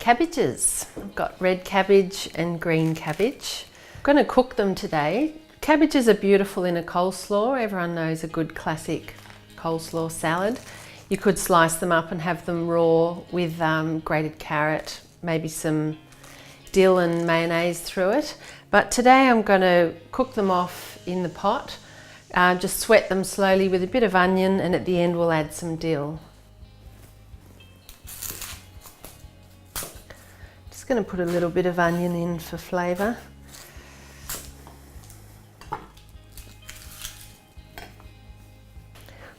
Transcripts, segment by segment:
cabbages. I've got red cabbage and green cabbage. I'm going to cook them today. Cabbages are beautiful in a coleslaw. Everyone knows a good classic coleslaw salad. You could slice them up and have them raw with grated carrot, maybe some dill and mayonnaise through it. But today I'm going to cook them off in the pot. Just sweat them slowly with a bit of onion, and at the end we'll add some dill. Just going to put a little bit of onion in for flavour.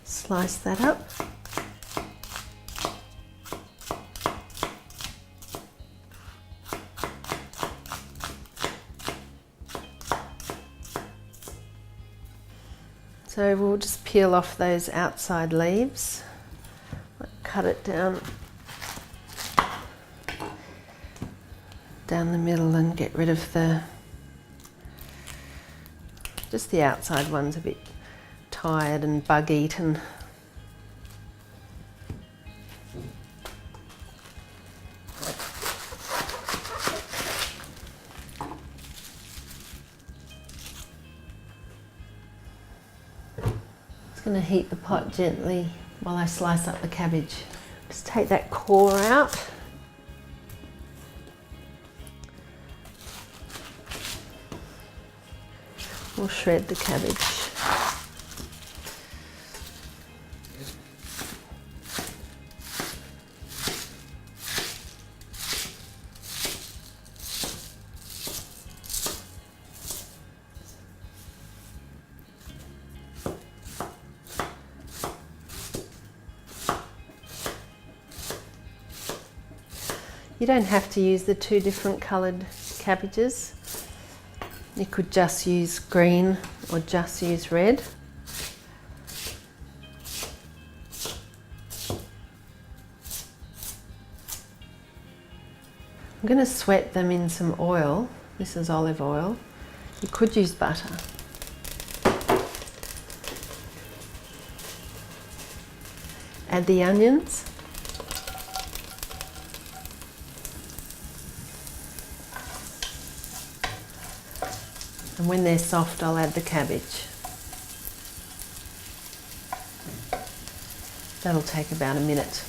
Slice that up. So we'll just peel off those outside leaves, cut it down the middle and get rid of just the outside one's a bit tired and bug eaten. Just going to heat the pot gently while I slice up the cabbage. Just take that core out. We'll shred the cabbage. You don't have to use the two different coloured cabbages. You could just use green or just use red. I'm going to sweat them in some oil. This is olive oil. You could use butter. Add the onions. And when they're soft, I'll add the cabbage. That'll take about a minute.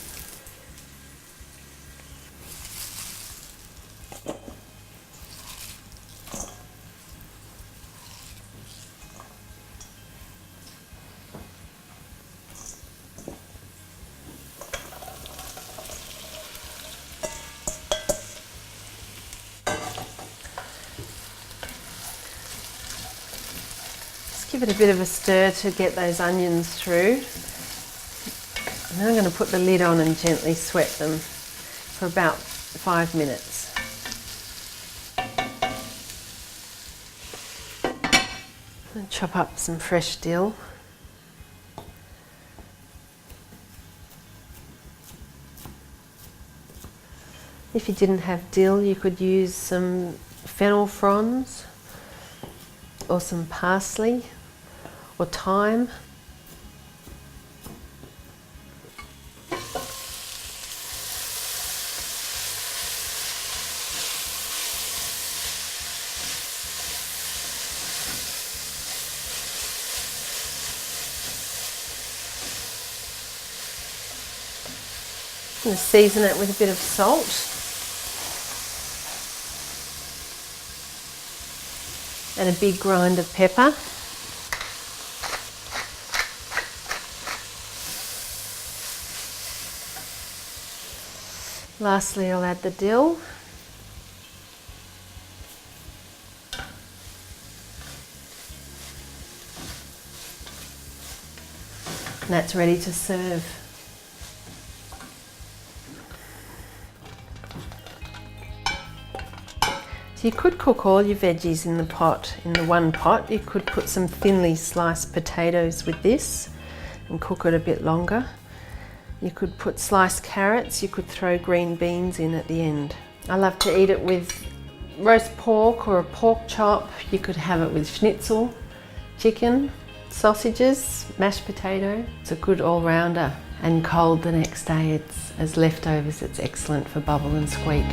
Give it a bit of a stir to get those onions through. And then I'm going to put the lid on and gently sweat them for about 5 minutes. And chop up some fresh dill. If you didn't have dill, you could use some fennel fronds or some parsley or thyme. I'm going to season it with a bit of salt and a big grind of pepper. Lastly, I'll add the dill. And that's ready to serve. So you could cook all your veggies in the pot, in the one pot. You could put some thinly sliced potatoes with this and cook it a bit longer. You could put sliced carrots, you could throw green beans in at the end. I love to eat it with roast pork or a pork chop. You could have it with schnitzel, chicken. Sausages, mashed potato, it's a good all-rounder. And cold the next day, it's as leftovers, it's excellent for bubble and squeak.